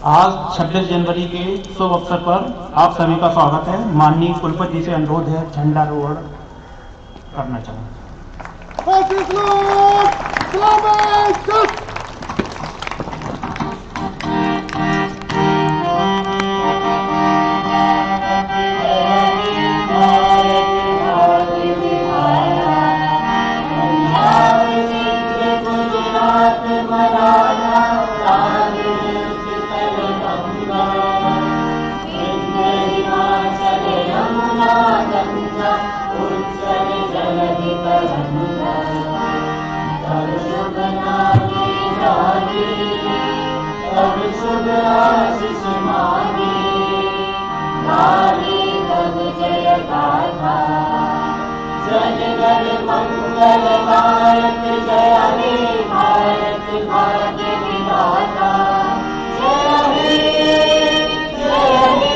आज 26 जनवरी के शुभ अवसर पर आप सभी का स्वागत है। माननीय कुलपति जी से अनुरोध है झंडारोहण करना चाहूँगा। मंगलदायक जय हे भारत भाग्य विधाता जय हे जय हे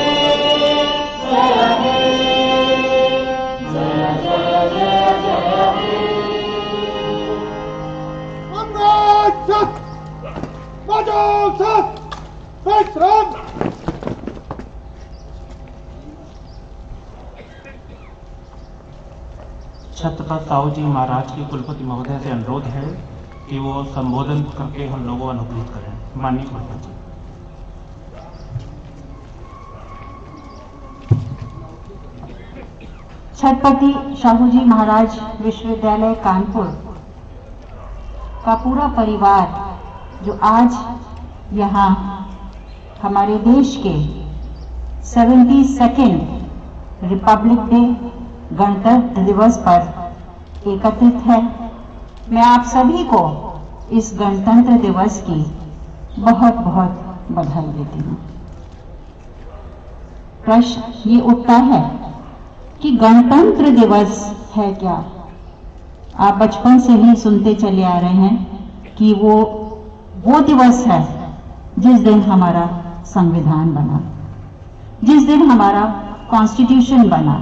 जय हे जय जय जय जय हे छत्रपति साहू जी महाराज के कुलपति महोदय से अनुरोध है कि वो संबोधन करके हम लोगों को अनुग्रहित करें। माननीय कुलपति जी। छत्रपति साहू जी महाराज विश्वविद्यालय कानपुर का पूरा परिवार जो आज यहाँ हमारे देश के 72nd रिपब्लिक डे गणतंत्र दिवस पर एकत्रित है, मैं आप सभी को इस गणतंत्र दिवस की बहुत बहुत बधाई देती हूँ। प्रश्न ये उठता है कि गणतंत्र दिवस है क्या? आप बचपन से ही सुनते चले आ रहे हैं कि वो दिवस है जिस दिन हमारा संविधान बना, जिस दिन हमारा कॉन्स्टिट्यूशन बना।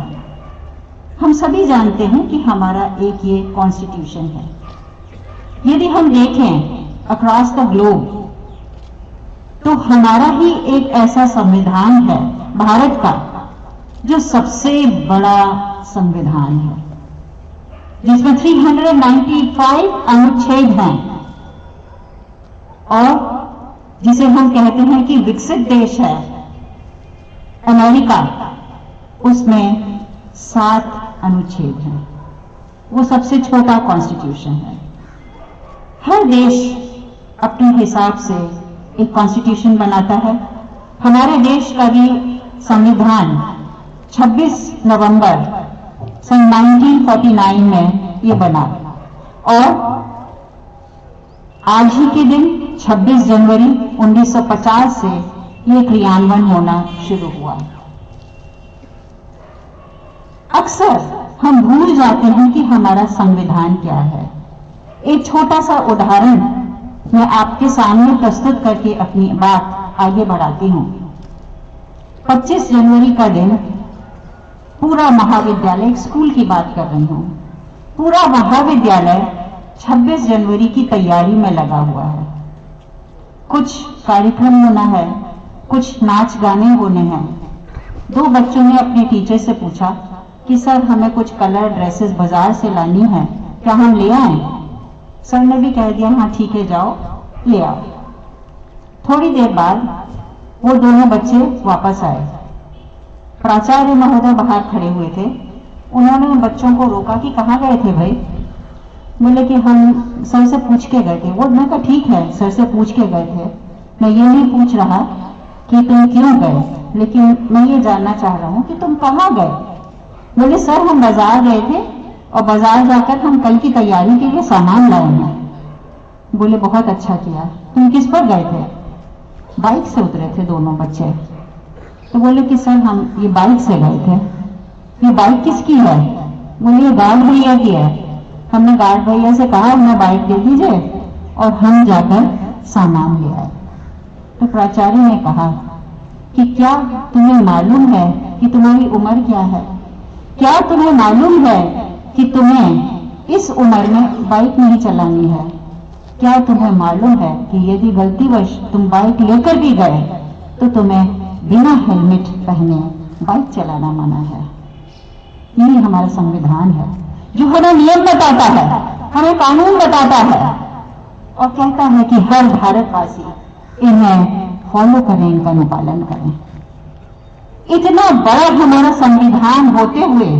हम सभी जानते हैं कि हमारा एक ये कॉन्स्टिट्यूशन है। यदि हम देखें अक्रॉस द ग्लोब तो हमारा ही एक ऐसा संविधान है भारत का जो सबसे बड़ा संविधान है, जिसमें 395 अनुच्छेद हैं और जिसे हम कहते हैं कि विकसित देश है अमेरिका, उसमें 7 अनुच्छेद हैं। वो सबसे छोटा कॉन्स्टिट्यूशन है। हर देश अपने हिसाब से एक कॉन्स्टिट्यूशन बनाता है। हमारे देश का भी संविधान 26 नवंबर सन 1949 में ये बना और आज ही के दिन 26 जनवरी 1950 से ये क्रियान्वयन होना शुरू हुआ। अक्सर हम भूल जाते हैं कि हमारा संविधान क्या है। एक छोटा सा उदाहरण मैं आपके सामने प्रस्तुत करके अपनी बात आगे बढ़ाती हूं। 25 जनवरी का दिन पूरा महाविद्यालय, स्कूल की बात कर रही हूं, पूरा महाविद्यालय 26 जनवरी की तैयारी में लगा हुआ है। कुछ कार्यक्रम होना है, कुछ नाच गाने होने हैं। 2 बच्चों ने अपने टीचर से पूछा कि सर हमें कुछ कलर ड्रेसेस बाजार से लानी है, क्या हम ले आएं? सर ने भी कह दिया हाँ ठीक है जाओ ले आओ। थोड़ी देर बाद वो दोनों बच्चे वापस आए। प्राचार्य महोदय बाहर खड़े हुए थे। उन्होंने बच्चों को रोका कि कहाँ गए थे भाई? बोले कि हम सर से पूछ के गए थे। वो मैं कहा ठीक है, सर से पूछ के गए थे, मैं ये नहीं पूछ रहा कि तुम क्यों गए, लेकिन मैं ये जानना चाह रहा हूं कि तुम कहाँ गए। बोले सर हम बाजार गए थे और बाजार जाकर हम कल की तैयारी के लिए सामान लाए हैं। बोले बहुत अच्छा किया। तुम किस पर गए थे? बाइक से उतरे थे दोनों बच्चे। तो बोले कि सर हम ये बाइक से गए थे। ये बाइक किसकी है? बोले ये गार्ड भैया की है। हमने गार्ड भैया से कहा हमें बाइक दे दीजिए और हम जाकर सामान ले आए। तो प्राचार्य ने कहा कि क्या तुम्हें मालूम है कि तुम्हारी उम्र क्या है? क्या तुम्हें मालूम है कि तुम्हें इस उम्र में बाइक नहीं चलानी है? क्या तुम्हें मालूम है कि यदि गलतीवश तुम बाइक लेकर भी गए तो तुम्हें बिना हेलमेट पहने बाइक चलाना मना है? यही हमारा संविधान है जो हमें नियम बताता है, हमें कानून बताता है और कहता है कि हर भारतवासी इन्हें फॉलो करें, इनका अनुपालन करें। इतना बड़ा हमारा संविधान होते हुए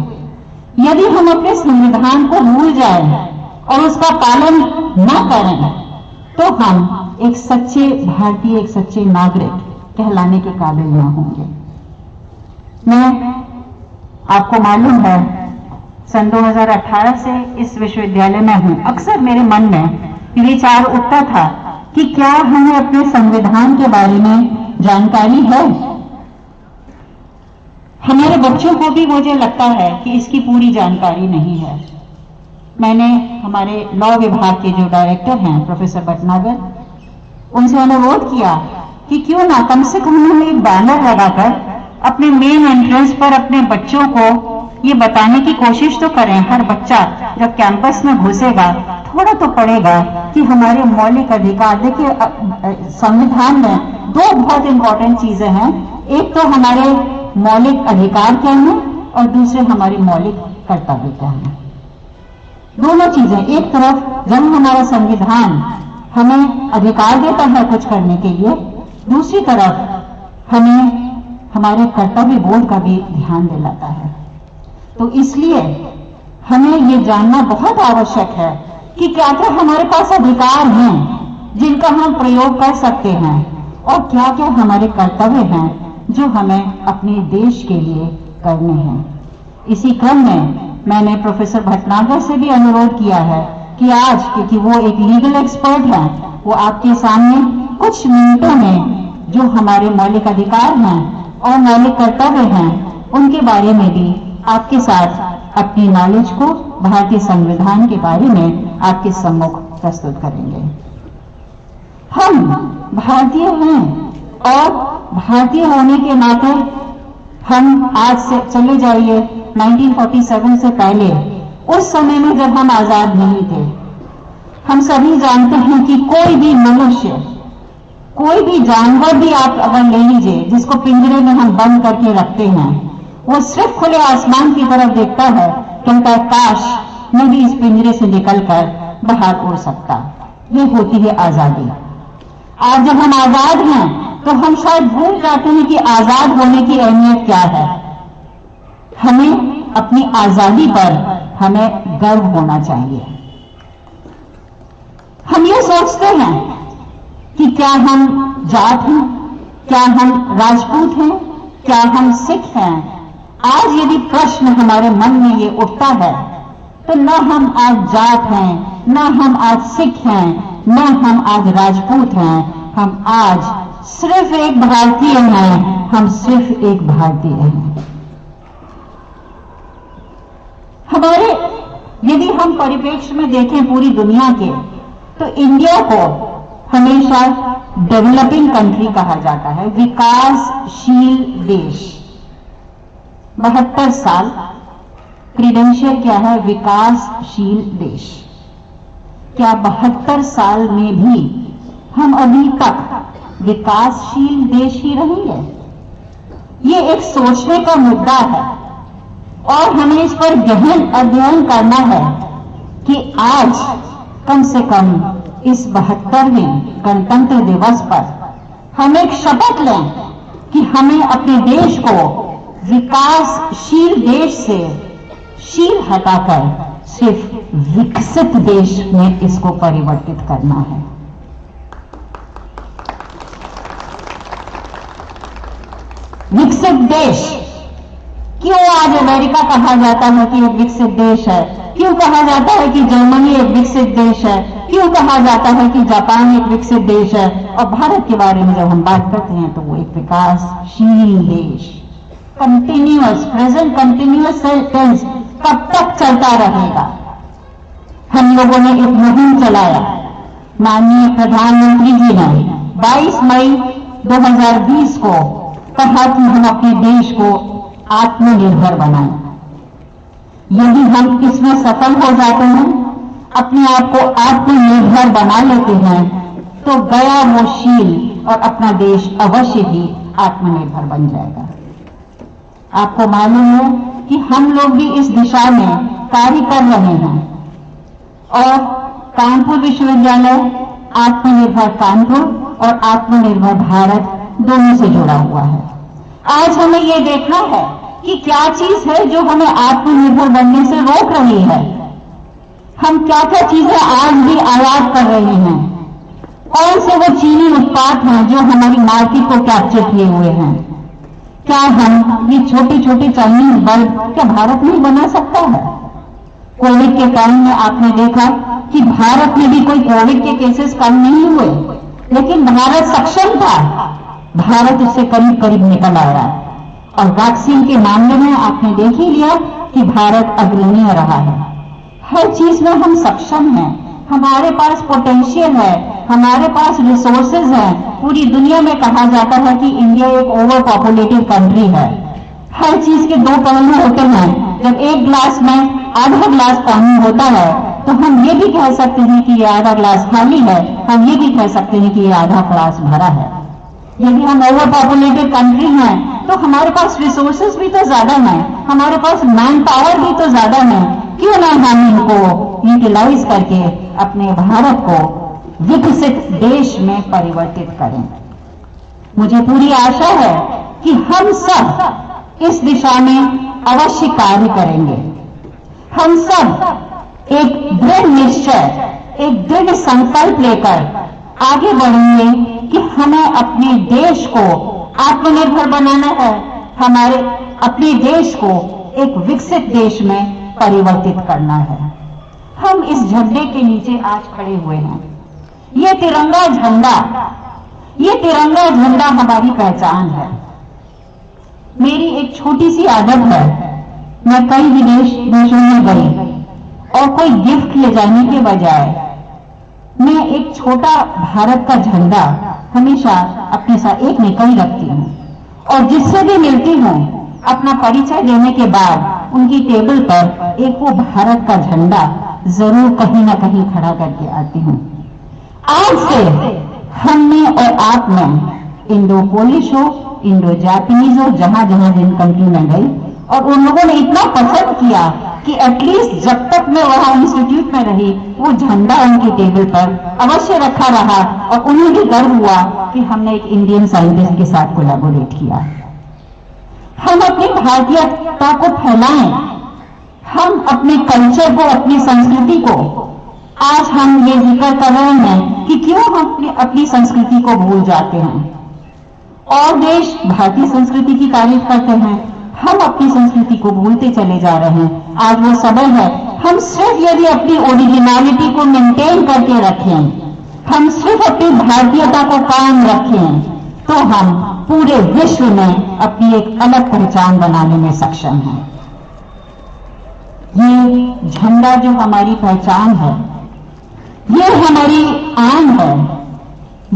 यदि हम अपने संविधान को भूल जाएं और उसका पालन न करें तो हम एक सच्चे भारतीय, एक सच्चे नागरिक कहलाने के काबिल न होंगे। मैं आपको मालूम है सन 2018 से इस विश्वविद्यालय में हूं। अक्सर मेरे मन में विचार उठता था कि क्या हमें अपने संविधान के बारे में जानकारी है। हमारे बच्चों को भी मुझे लगता है कि इसकी पूरी जानकारी नहीं है। मैंने हमारे लॉ विभाग के जो डायरेक्टर हैं प्रोफेसर भटनागर, उनसे अनुरोध किया कि क्यों ना कम से कम हम एक बैनर लगाकर अपने मेन एंट्रेंस पर अपने बच्चों को ये बताने की कोशिश तो करें। हर बच्चा जब कैंपस में घुसेगा थोड़ा तो पढ़ेगा कि हमारे मौलिक अधिकार। देखिए संविधान में दो बहुत इंपॉर्टेंट चीजें हैं, एक तो हमारे मौलिक अधिकार क्या हैं और दूसरे हमारी मौलिक कर्तव्य क्या हैं। दोनों चीजें, एक तरफ जब हमारा संविधान हमें अधिकार देता है कुछ करने के लिए, दूसरी तरफ हमें हमारे कर्तव्य बोध का भी ध्यान दिलाता है। तो इसलिए हमें ये जानना बहुत आवश्यक है कि क्या क्या हमारे पास अधिकार हैं जिनका हम प्रयोग कर सकते हैं और क्या क्या हमारे कर्तव्य हैं जो हमें अपने देश के लिए करने हैं। इसी क्रम में मैंने प्रोफेसर भटनागर से भी अनुरोध किया है कि आज, क्योंकि वो एक लीगल एक्सपर्ट हैं, वो आपके सामने कुछ मिनटों में जो हमारे मौलिक अधिकार हैं और मौलिक कर्तव्य हैं उनके बारे में भी आपके साथ अपनी नॉलेज को भारतीय संविधान के बारे में आपके सम्मुख प्रस्तुत करेंगे। हम भारतीय हैं और भारतीय होने के नाते हम आज से चले जाइए 1947 से पहले, उस समय में जब हम आजाद नहीं थे, हम सभी जानते हैं कि कोई भी मनुष्य, कोई भी जानवर भी आप अगर ले लीजिए जिसको पिंजरे में हम बंद करके रखते हैं, वो सिर्फ खुले आसमान की तरफ देखता है, कहता है काश मैं भी इस पिंजरे से निकलकर बाहर उड़ सकता। ये होती है आजादी। आज जब हम आजाद हैं तो हम शायद भूल जाते हैं कि आजाद होने की अहमियत क्या है। हमें अपनी आजादी पर हमें गर्व होना चाहिए। हम ये सोचते हैं कि क्या हम जाट हैं, क्या हम राजपूत हैं, क्या हम सिख हैं। आज यदि प्रश्न हमारे मन में ये उठता है तो न हम आज जाट हैं, न हम आज सिख हैं, न हम आज राजपूत हैं, हम आज सिर्फ एक भारतीय हैं, हम सिर्फ एक भारतीय हैं। हमारे यदि हम परिप्रेक्ष्य में देखें पूरी दुनिया के, तो इंडिया को हमेशा डेवलपिंग कंट्री कहा जाता है, विकासशील देश। 72 साल क्रीडेंशियल क्या है? विकासशील देश। क्या 72 साल में भी हम अभी तक विकासशील देश ही रहेंगे? ये एक सोचने का मुद्दा है और हमें इस पर गहन अध्ययन करना है कि आज कम से कम इस 72वें गणतंत्र दिवस पर हम एक शपथ लें कि हमें अपने देश को विकासशील देश से शील हटाकर सिर्फ विकसित देश में इसको परिवर्तित करना है। विकसित देश, क्यों आज अमेरिका कहा जाता है कि एक विकसित देश है? क्यों कहा जाता है कि जर्मनी एक विकसित देश है? क्यों कहा जाता है कि जापान एक विकसित देश है? और भारत के बारे में जब हम बात करते हैं तो वो एक विकासशील देश। कंटिन्यूअस, प्रेजेंट कंटिन्यूअस टेंस कब तक चलता रहेगा? हम लोगों ने एक मुहिम चलाया, माननीय प्रधानमंत्री जी ने 22 मई 2020 को कहा कि हम अपने देश को आत्मनिर्भर बनाएं। यदि हम इसमें सफल हो जाते हैं, अपने आप को आत्मनिर्भर बना लेते हैं, तो गया वो शील और अपना देश अवश्य ही आत्मनिर्भर बन जाएगा। आपको मालूम है कि हम लोग भी इस दिशा में कार्य कर रहे हैं और कानपुर विश्वविद्यालय आत्मनिर्भर कानपुर और आत्मनिर्भर भारत दोनों से जुड़ा हुआ है। आज हमें यह देखना है कि क्या चीज है जो हमें आत्मनिर्भर बनने से रोक रही है। हम क्या क्या चीजें आज भी आयात कर रहे हैं, कौन से वो चीनी उत्पाद हैं जो हमारी मार्केट को कैप्चर किए हुए हैं। क्या हम ये छोटे छोटे चाइनीज बल्ब क्या भारत में बना सकता है? कोविड के टाइम में आपने देखा कि भारत में भी कोई कोविड के केसेस कम नहीं हुए, लेकिन भारत सक्षम था, भारत उससे करीब करीब निकल आया। और वैक्सीन के मामले में आपने देख ही लिया कि भारत अग्रणीय रहा है। हर चीज में हम सक्षम हैं, हमारे पास पोटेंशियल है, हमारे पास रिसोर्सेज हैं। पूरी दुनिया में कहा जाता है कि इंडिया एक ओवर पॉपुलेटेड कंट्री है। हर चीज के दो पहलू होते हैं। जब एक ग्लास में आधा ग्लास पानी होता है तो हम ये भी कह सकते हैं कि ये आधा ग्लास खाली है, हम ये भी कह सकते हैं कि ये आधा ग्लास भरा है। यदि हम ओवर पॉपुलेटेड कंट्री हैं तो हमारे पास रिसोर्सेज भी तो ज्यादा हैं, हमारे पास मैन पावर भी तो ज्यादा है। क्यों ना हम इनको यूटिलाइज करके अपने भारत को विकसित देश में परिवर्तित करें। मुझे पूरी आशा है कि हम सब इस दिशा में अवश्य कार्य करेंगे। हम सब एक दृढ़ निश्चय, एक दृढ़ संकल्प लेकर आगे बढ़ेंगे कि हमें अपने देश को आत्मनिर्भर बनाना है, हमारे अपने देश को एक विकसित देश में परिवर्तित करना है। हम इस झंडे के नीचे आज खड़े हुए हैं। ये तिरंगा झंडा हमारी पहचान है। मेरी एक छोटी सी आदत है, मैं कई देशों में गई और कोई गिफ्ट ले जाने के बजाय मैं एक छोटा भारत का झंडा हमेशा अपने साथ एक निकल रखती हूँ और जिससे भी मिलती हूँ अपना परिचय देने के बाद उनकी टेबल पर एक वो भारत का झंडा जरूर कहीं ना कहीं खड़ा करके आती हूँ। आज से हम में और आप में इंडो पोलिश हो, इंडो जापानीज हो, जहां जहां जिन कंट्री में गई और उन लोगों ने इतना पसंद किया कि एटलीस्ट जब तक मैं वहां इंस्टीट्यूट में रही वो झंडा उनकी टेबल पर अवश्य रखा रहा और उन्हें भी गर्व हुआ कि हमने एक इंडियन साइंटिस्ट के साथ कोलैबोरेट किया। हम अपनी भारतीयता को फैलाएं, हम अपने कल्चर को, अपनी संस्कृति को, आज हम ये जिक्र कर रहे हैं कि क्यों हम अपनी संस्कृति को भूल जाते हैं। और देश भारतीय संस्कृति की तारीफ करते हैं, हम अपनी संस्कृति को भूलते चले जा रहे हैं। आज वो समय है हम सिर्फ यदि अपनी ओरिजिनलिटी को मेंटेन करके रखें, हम सिर्फ अपनी भारतीयता को कायम रखें, तो हम पूरे विश्व में अपनी एक अलग पहचान बनाने में सक्षम हैं। ये झंडा जो हमारी पहचान है, ये हमारी आन है,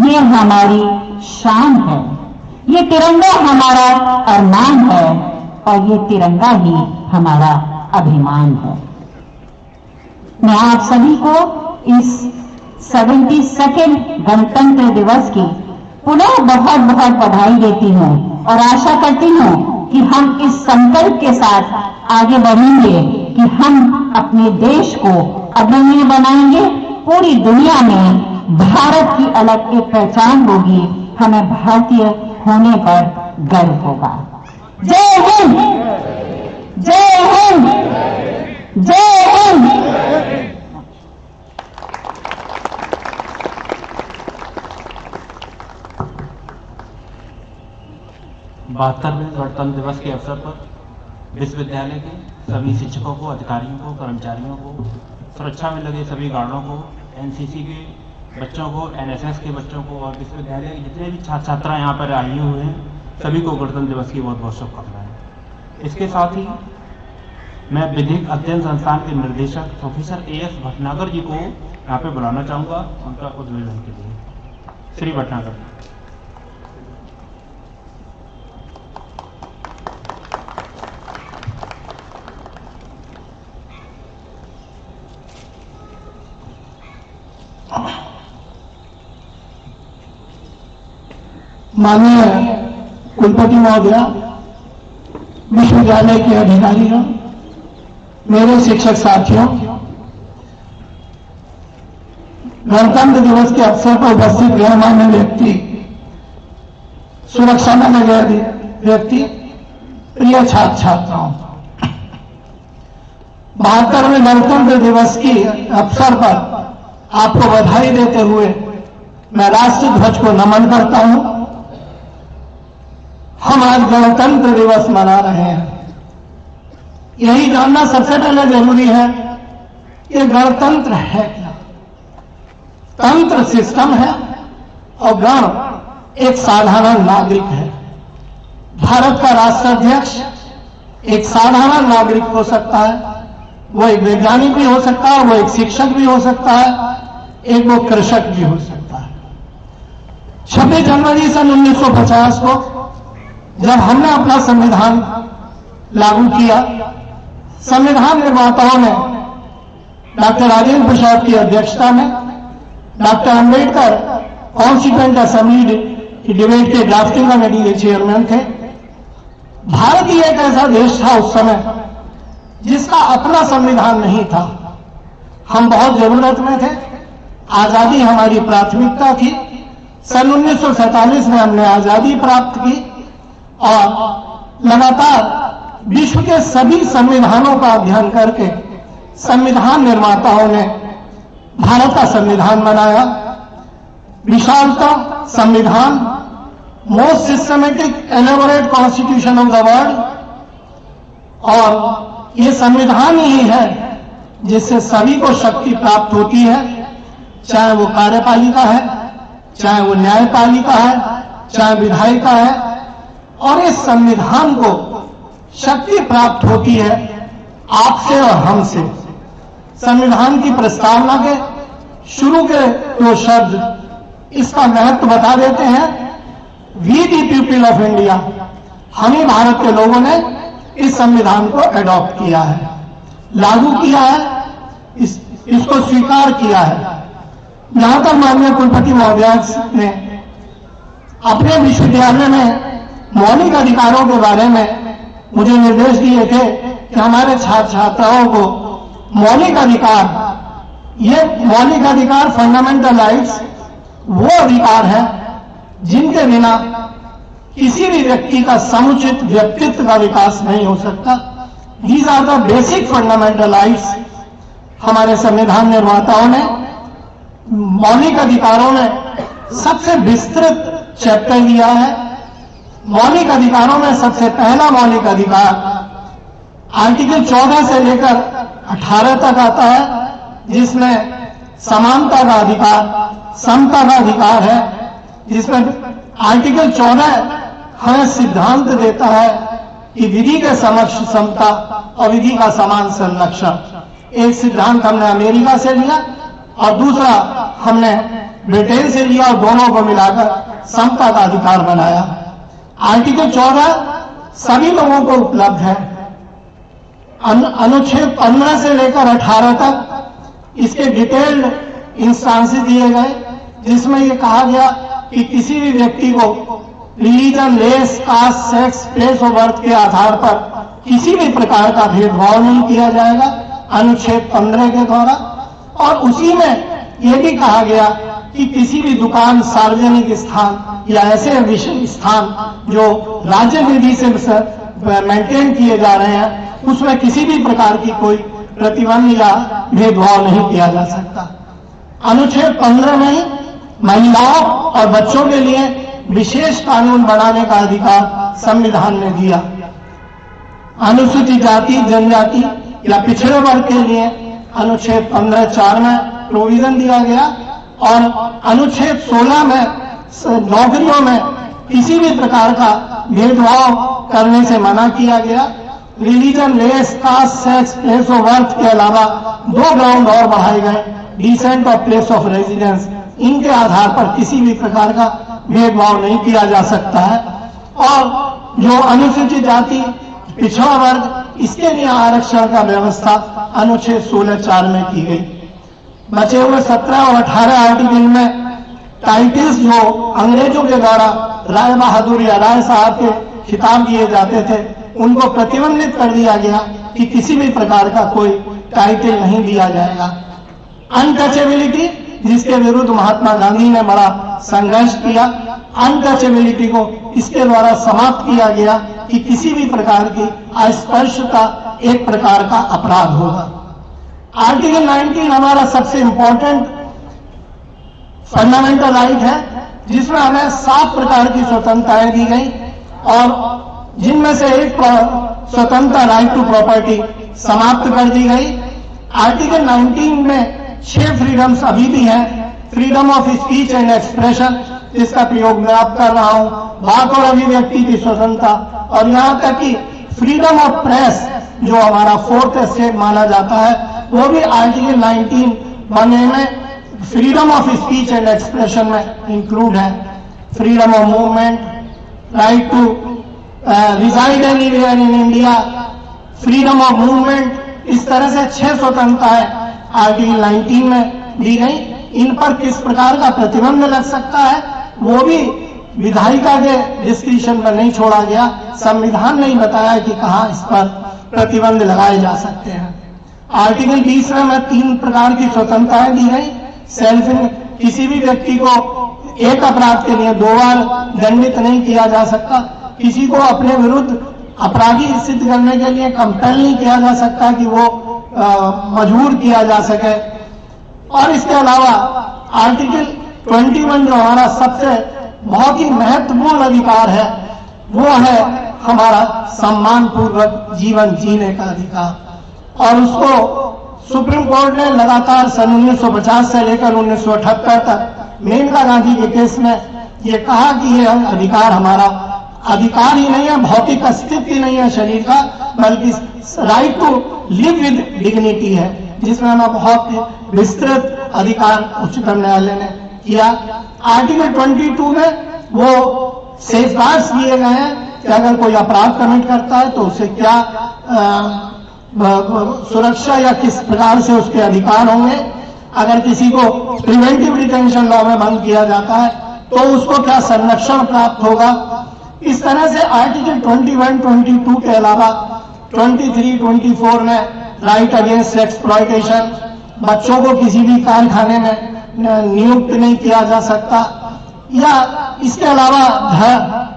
ये हमारी शान है, ये तिरंगा हमारा अरमान है और ये तिरंगा ही हमारा अभिमान है। मैं आप सभी को इस 72वें गणतंत्र दिवस की पुनः बहुत बहुत बधाई देती हूं और आशा करती हूं कि हम इस संकल्प के साथ आगे बढ़ेंगे कि हम अपने देश को अग्रणीय बनाएंगे। पूरी दुनिया में भारत की अलग एक पहचान होगी, हमें भारतीय होने पर गर्व होगा। जय हिंद, जय हिंद, जय हिंद। 72वें गणतंत्र दिवस के अवसर पर विश्वविद्यालय के सभी शिक्षकों को, अधिकारियों को, कर्मचारियों को, सुरक्षा में लगे सभी गार्डों को, एनसीसी के बच्चों को, एनएसएस के बच्चों को और विश्वविद्यालय के जितने भी छात्र छात्रा यहाँ पर आए हुए हैं सभी को गणतंत्र दिवस की बहुत बहुत शुभकामनाएं। इसके साथ ही मैं विधिक अध्ययन संस्थान के निदेशक प्रोफेसर एएस भटनागर जी को यहाँ पे बुलाना चाहूंगा उनका उद्बोधन के लिए। श्री भटनागर। माननीय कुलपति महोदया, विश्वविद्यालय के अधिकारियों, मेरे शिक्षक साथियों, गणतंत्र दिवस के अवसर पर उपस्थित गणमान्य व्यक्ति, सुरक्षा में लगे व्यक्ति, प्रिय छात्र छात्राओं, 72वें गणतंत्र दिवस के अवसर पर आपको बधाई देते हुए मैं राष्ट्र ध्वज को नमन करता हूं। हम आज गणतंत्र दिवस मना रहे हैं। यही जानना सबसे पहले जरूरी है कि गणतंत्र है क्या। तंत्र सिस्टम है और गण एक साधारण नागरिक है। भारत का राष्ट्राध्यक्ष एक साधारण नागरिक हो सकता है, वो एक वैज्ञानिक भी हो सकता है, वो एक शिक्षक भी हो सकता है, एक वो कृषक भी हो सकता है। 26 जनवरी सन 1950 को जब हमने अपना संविधान लागू किया, संविधान निर्माताओं ने डॉक्टर राजेंद्र प्रसाद की अध्यक्षता में डॉक्टर अंबेडकर कॉन्स्टिट्यूएंट असेंबली की डिबेट के ड्राफ्टिंग कमेटी के चेयरमैन थे। भारत ही एक ऐसा देश था उस समय जिसका अपना संविधान नहीं था। हम बहुत जरूरत में थे, आजादी हमारी प्राथमिकता थी। सन 1947 में हमने आजादी प्राप्त की और लगातार विश्व के सभी संविधानों का अध्ययन करके संविधान निर्माताओं ने भारत का संविधान बनाया। विशालतम संविधान, most systematic elaborate constitution of the world, और ये संविधान ही है जिससे सभी को शक्ति प्राप्त होती है, चाहे वो कार्यपालिका है, चाहे वो न्यायपालिका है, चाहे विधायिका है। और इस संविधान को शक्ति प्राप्त होती है आपसे और हमसे। संविधान की प्रस्तावना के शुरू के 2 शब्द इसका महत्व बता देते हैं। We the people of India, हम ही भारत के लोगों ने इस संविधान को एडॉप्ट किया है, लागू किया है, इसको स्वीकार किया है। जहां तक माननीय कुलपति महोदया ने अपने विश्वविद्यालय में मौलिक अधिकारों के बारे में मुझे निर्देश दिए थे कि हमारे छात्र छात्राओं को मौलिक अधिकार, ये मौलिक अधिकार फंडामेंटल राइट्स वो अधिकार है जिनके बिना किसी भी व्यक्ति का समुचित व्यक्तित्व का विकास नहीं हो सकता। These are the basic fundamental rights. हमारे संविधान निर्माताओं ने मौलिक अधिकारों में सबसे विस्तृत चैप्टर दिया है। मौलिक अधिकारों में सबसे पहला मौलिक अधिकार आर्टिकल 14 से लेकर 18 तक आता है, जिसमें समानता का अधिकार, समता का अधिकार है, जिसमें आर्टिकल 14 हमें सिद्धांत देता है कि विधि के समक्ष समता और विधि का समान संरक्षण। एक सिद्धांत हमने अमेरिका से लिया और दूसरा हमने ब्रिटेन से लिया और दोनों को मिलाकर समता का अधिकार बनाया। आर्टिकल 14 सभी लोगों को उपलब्ध है। अनुच्छेद 15 से लेकर 18 तक इसके डिटेल्ड इंस्टांसेस दिए गए, जिसमें यह कहा गया कि किसी भी व्यक्ति को religion, race, caste, sex, place of birth के आधार पर किसी भी प्रकार का भेदभाव नहीं किया जाएगा, अनुच्छेद 15 के द्वारा। और उसी में यह भी कहा गया कि किसी भी दुकान, सार्वजनिक स्थान या ऐसे विषय स्थान जो राज्य विधि से मेंटेन किए जा रहे हैं, उसमें किसी भी प्रकार की कोई प्रतिबंध या भेदभाव नहीं किया जा सकता। अनुच्छेद 15 में महिलाओं और बच्चों के लिए विशेष कानून बनाने का अधिकार संविधान ने दिया। अनुसूचित जाति, जनजाति या पिछड़े वर्ग के लिए अनुच्छेद 15(4) में प्रोविजन दिया गया और अनुच्छेद 16 में नौकरियों में किसी भी प्रकार का भेदभाव करने से मना किया गया। Religion, race, caste, sex, place of birth के अलावा 2 ग्राउंड और बढ़ाए गए, डिसेंट और प्लेस ऑफ रेजिडेंस। इनके आधार पर किसी भी प्रकार का भेदभाव नहीं किया जा सकता है। और जो अनुसूचित जाति, पिछड़ा वर्ग, इसके लिए आरक्षण का व्यवस्था अनुच्छेद 16(4) में की गई। बचे हुए 17 और 18 आर्टिकल में टाइटल्स जो अंग्रेजों के द्वारा राय बहादुर या राय साहब के खिताब दिए जाते थे, उनको प्रतिबंधित कर दिया गया कि किसी भी प्रकार का कोई टाइटल नहीं दिया जाएगा। अनटचेबिलिटी, जिसके विरुद्ध महात्मा गांधी ने बड़ा संघर्ष किया, अनटचेबिलिटी को इसके द्वारा समाप्त किया गया कि किसी भी प्रकार की अस्पृश्यता एक प्रकार का अपराध होगा। आर्टिकल 19 हमारा सबसे इंपॉर्टेंट फंडामेंटल राइट है, जिसमें हमें 7 प्रकार की स्वतंत्रताएं दी गई और जिनमें से एक स्वतंत्रता राइट टू प्रॉपर्टी समाप्त कर दी गई। आर्टिकल 19 में 6 फ्रीडम्स अभी भी हैं। Freedom of speech and expression, जिसका प्रयोग मैं अब कर रहा हूं, बात और अभिव्यक्ति की स्वतंत्रता, और यहां तक कि फ्रीडम ऑफ प्रेस जो हमारा 4th स्टेट माना जाता है, वो भी आर्टिकल 19 बनने में freedom of speech and expression में इंक्लूड है। Freedom of movement, right to reside anywhere in India, freedom of movement, इस तरह से 6 स्वतंत्रताएं आर्टिकल 19 में दी गई। इन पर किस प्रकार का प्रतिबंध लग सकता है वो भी विधायिका के डिस्क्रिप्शन में नहीं छोड़ा गया। संविधान ने बताया कि कहां इस पर प्रतिबंध लगाए जा सकते हैं। आर्टिकल 20 में 3 प्रकार की स्वतंत्रताएं दी गई। सेल्फ, किसी भी व्यक्ति को एक अपराध के लिए 2 बार दंडित नहीं किया जा सकता। किसी को अपने विरुद्ध अपराधी सिद्ध करने के लिए कंपेल नहीं किया जा सकता कि वो मजबूर किया जा सके। और इसके अलावा आर्टिकल 21 जो हमारा सबसे बहुत ही महत्वपूर्ण अधिकार है, वो है हमारा सम्मान पूर्वक जीवन जीने का अधिकार। और उसको सुप्रीम कोर्ट ने लगातार सन 1950 से लेकर 1978 तक मेनका गांधी के केस में ये कहा कि यह अधिकार हमारा अधिकार ही नहीं है, भौतिक अस्तित्व ही नहीं है शरीर का, बल्कि right to live with dignity है, जिसमें हमें बहुत विस्तृत अधिकार उच्चतम न्यायालय ने किया। आर्टिकल 22 में वो सेफगार्ड्स दिए गए हैं कि अगर कोई अपराध कमिट करता है तो उसे क्या सुरक्षा या किस प्रकार से उसके अधिकार होंगे। अगर किसी को प्रिवेंटिव डिटेंशन लॉ में बंद किया जाता है तो उसको क्या संरक्षण प्राप्त होगा। इस तरह से आर्टिकल 21, 22 के अलावा 23, 24 में राइट अगेंस्ट एक्सप्लॉयटेशन, बच्चों को किसी भी कारखाने में नियुक्त नहीं किया जा सकता। या इसके अलावा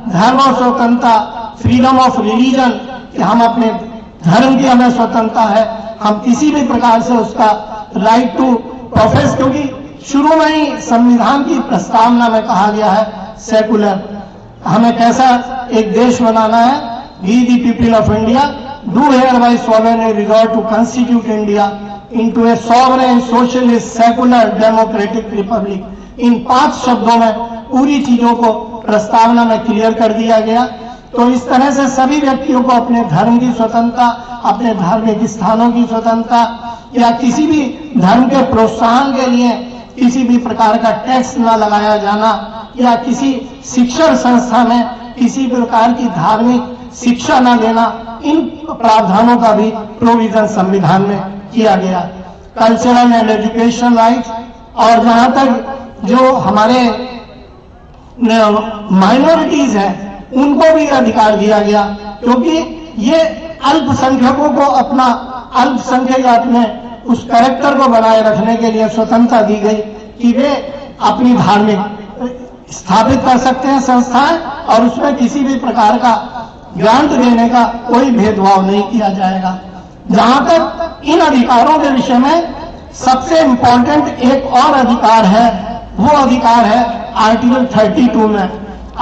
धर्म और स्वतंत्रता, फ्रीडम ऑफ रिलीजन, कि हम अपने धर्म की हमें स्वतंत्रता है, हम किसी भी प्रकार से उसका राइट टू प्रोफेस, क्योंकि शुरू में ही संविधान की प्रस्तावना में कहा गया है सेकुलर, हमें कैसा एक देश बनाना है। We the people of India do hereby solemnly resolve to constitute India into a sovereign, socialist, secular, democratic republic। इन 5 शब्दों में पूरी चीजों को प्रस्तावना में क्लियर कर दिया गया। तो इस तरह से सभी व्यक्तियों को अपने धर्म की स्वतंत्रता, अपने धार्मिक स्थानों की स्वतंत्रता, या किसी भी धर्म के प्रोत्साहन के लिए किसी भी प्रकार का टैक्स न लगाया जाना, या किसी शिक्षण संस्था में किसी प्रकार की धार्मिक शिक्षा न देना, इन प्रावधानों का भी प्रोविजन संविधान में किया गया। कल्चरल एंड एजुकेशन राइट्स, और जहां तक जो हमारे माइनॉरिटीज हैं उनको भी अधिकार दिया गया, क्योंकि ये अल्पसंख्यकों को अपना अल्पसंख्यक अपने उस कैरेक्टर को बनाए रखने के लिए स्वतंत्रता दी गई कि वे अपनी धार्मिक स्थापित कर सकते हैं संस्थाएं, और उसमें किसी भी प्रकार का ग्रांट देने का कोई भेदभाव नहीं किया जाएगा। जहां तक इन अधिकारों के विषय में सबसे इंपॉर्टेंट एक और अधिकार है, वो अधिकार है आर्टिकल 32 में।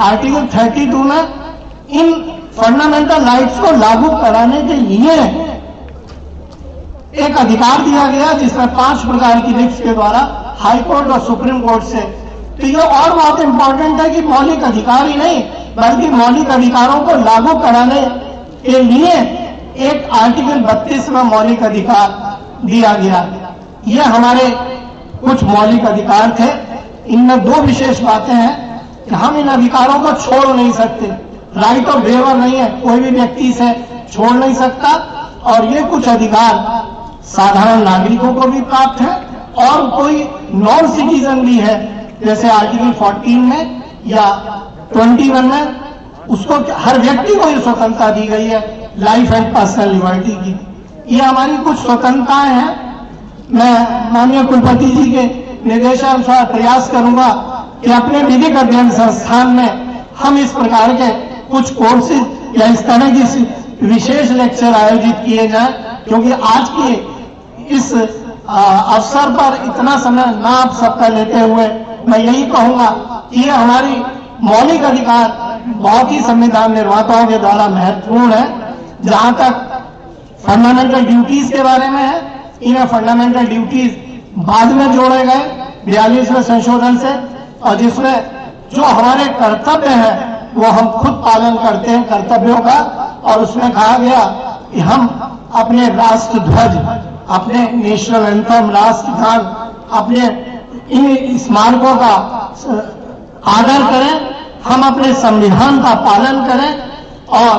आर्टिकल 32 में इन फंडामेंटल राइट्स को लागू कराने के लिए एक अधिकार दिया गया, जिसमें 5 प्रकार की रिट्स के द्वारा हाई कोर्ट और सुप्रीम कोर्ट से। तो ये और बहुत इंपॉर्टेंट है कि मौलिक अधिकार ही नहीं बल्कि मौलिक अधिकारों को लागू कराने के लिए एक आर्टिकल 32 में मौलिक अधिकार दिया गया। ये हमारे कुछ मौलिक अधिकार थे। इनमें 2 विशेष बातें हैं कि हम इन अधिकारों को छोड़ नहीं सकते। राइट ऑफ वेवर नहीं है, कोई भी व्यक्ति से छोड़ नहीं सकता। और ये कुछ अधिकार साधारण नागरिकों को भी प्राप्त है और कोई नॉन सिटीजन भी है, जैसे आर्टिकल 14 में या 21 में, उसको हर व्यक्ति को ये स्वतंत्रता दी गई है लाइफ एंड पर्सनल लिबर्टी की। ये हमारी कुछ स्वतंत्रताएं हैं। मैं माननीय कुलपति जी के निर्देशानुसार प्रयास करूंगा कि अपने विधिक अध्ययन संस्थान में हम इस प्रकार के कुछ कोर्सेज या इस तरह की विशेष लेक्चर आयोजित किए जाएं, क्योंकि आज की इस अवसर पर इतना समय ना आप सबका लेते हुए मैं यही कहूंगा कि ये हमारी मौलिक अधिकार बहुत ही संविधान निर्माताओं के द्वारा महत्वपूर्ण है। जहां तक फंडामेंटल ड्यूटीज के बारे में है, इन्हें फंडामेंटल ड्यूटीज बाद में जोड़े गए 42वें संशोधन से, और जिसमें जो हमारे कर्तव्य है वो हम खुद पालन करते हैं कर्तव्यों का। और उसमें कहा गया कि हम अपने राष्ट्र ध्वज, अपने नेशनल एंथम, राष्ट्रगान, अपने इन स्मारकों का आदर करें, हम अपने संविधान का पालन करें और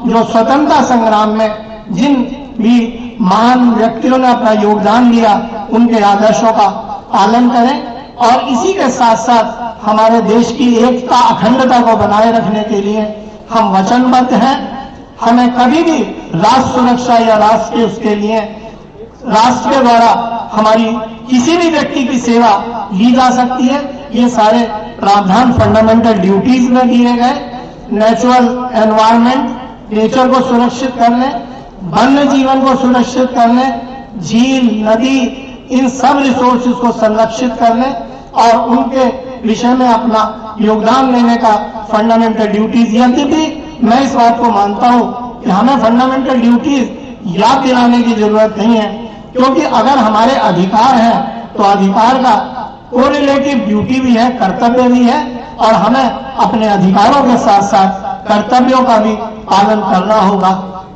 जो स्वतंत्रता संग्राम में जिन भी महान व्यक्तियों ने अपना योगदान दिया उनके आदर्शों का पालन करें। और इसी के साथ साथ हमारे देश की एकता, अखंडता को बनाए रखने के लिए हम वचनबद्ध हैं। हमें कभी भी राष्ट्र सुरक्षा या राष्ट्र के उसके लिए राष्ट्र के द्वारा हमारी किसी भी व्यक्ति की सेवा ली जा सकती है। ये सारे प्रावधान फंडामेंटल ड्यूटीज में दिए गए। नेचुरल एनवायरनमेंट, नेचर को सुरक्षित करने, वन्य जीवन को सुरक्षित करने, झील, नदी, इन सब रिसोर्सेज को संरक्षित करने और उनके विषय में अपना योगदान देने का फंडामेंटल ड्यूटीज। यद्यपि मैं इस बात को मानता हूं कि हमें फंडामेंटल ड्यूटीज याद दिलाने की जरूरत नहीं है, क्योंकि अगर हमारे अधिकार हैं तो अधिकार का कोरिलेटिव ड्यूटी भी है, कर्तव्य भी है, और हमें अपने अधिकारों के साथ साथ कर्तव्यों का भी पालन करना होगा।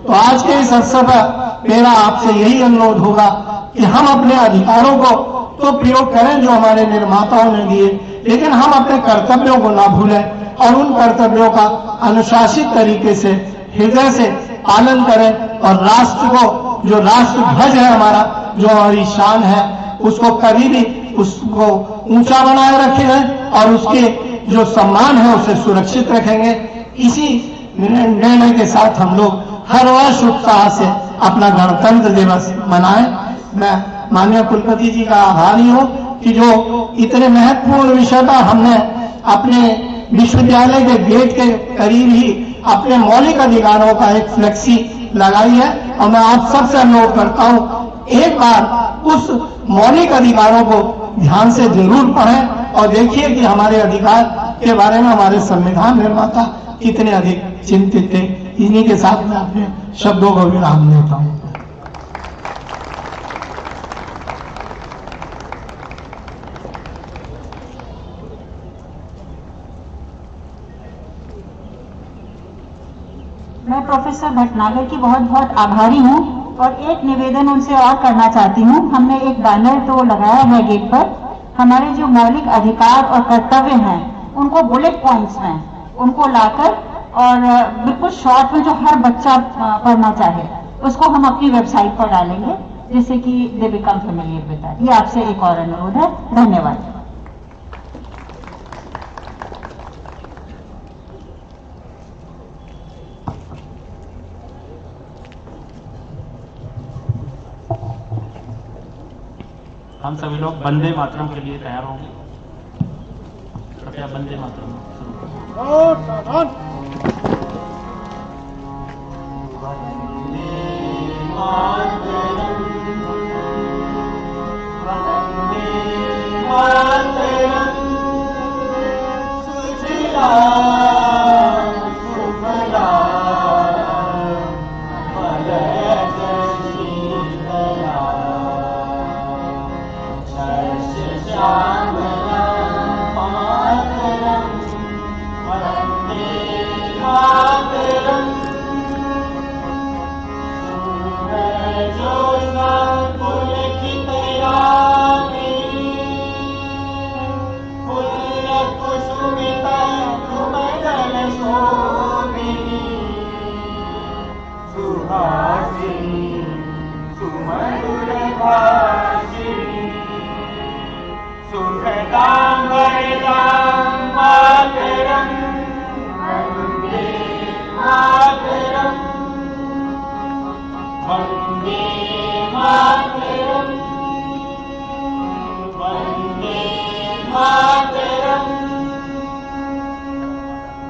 तो आज के इस अवसर पर मेरा आपसे यही अनुरोध होगा कि हम अपने अधिकारों को तो प्रयोग करें जो हमारे निर्माताओं ने दिए, लेकिन हम अपने कर्तव्यों को ना भूलें और उन कर्तव्यों का अनुशासित तरीके से, हृदय से पालन करें। और राष्ट्र को, जो राष्ट्र ध्वज है हमारा, जो हमारी शान है, उसको कभी भी उसको ऊंचा बनाए रखेंगे और उसके जो सम्मान है उसे सुरक्षित रखेंगे। इसी निर्णय के साथ हम लोग हर वर्ष उत्साह से अपना गणतंत्र दिवस मनाएं। मैं माननीय कुलपति जी का आभारी हूं कि जो इतने महत्वपूर्ण विषय पर हमने अपने विश्वविद्यालय के गेट के करीब ही अपने मौलिक अधिकारों का एक फ्लेक्सी लगाई है। और मैं आप सबसे अनुरोध करता हूं, एक बार उस मौलिक अधिकारों को ध्यान से जरूर पढ़ें और देखिए कि हमारे अधिकार के बारे में हमारे संविधान निर्माता कितने अधिक चिंतित थे। इन्हीं के साथ मैं अपने शब्दों को विराम देता हूं। मैं प्रोफेसर भटनागर की बहुत बहुत आभारी हूं और एक निवेदन उनसे और करना चाहती हूं। हमने एक बैनर तो लगाया है गेट पर, हमारे जो मौलिक अधिकार और कर्तव्य हैं उनको बुलेट पॉइंट्स में उनको लाकर और बिल्कुल शॉर्ट में जो हर बच्चा पढ़ना चाहे उसको हम अपनी वेबसाइट पर डालेंगे, जिससे कि they become familiar with that. ये आपसे एक और अनुरोध है। धन्यवाद। हम सभी लोग वंदे मातरम के लिए तैयार होंगे। कृपया वंदे मातरम शुरू करें।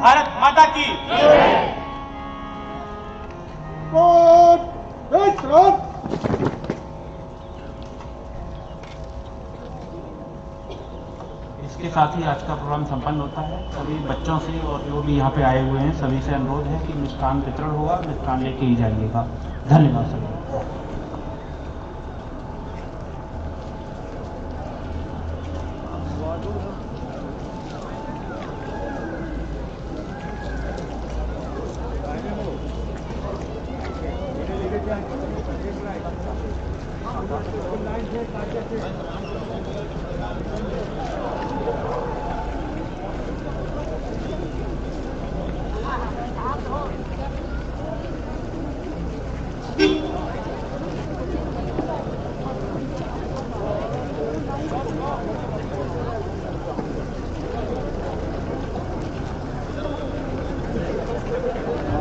भारत माता की इसके साथ ही आज का प्रोग्राम संपन्न होता है। सभी बच्चों से और जो भी यहाँ पे आए हुए हैं सभी से अनुरोध है कि मिष्ठान वितरण होगा, मिष्ठान लेके ही जाइएगा। धन्यवाद सभी।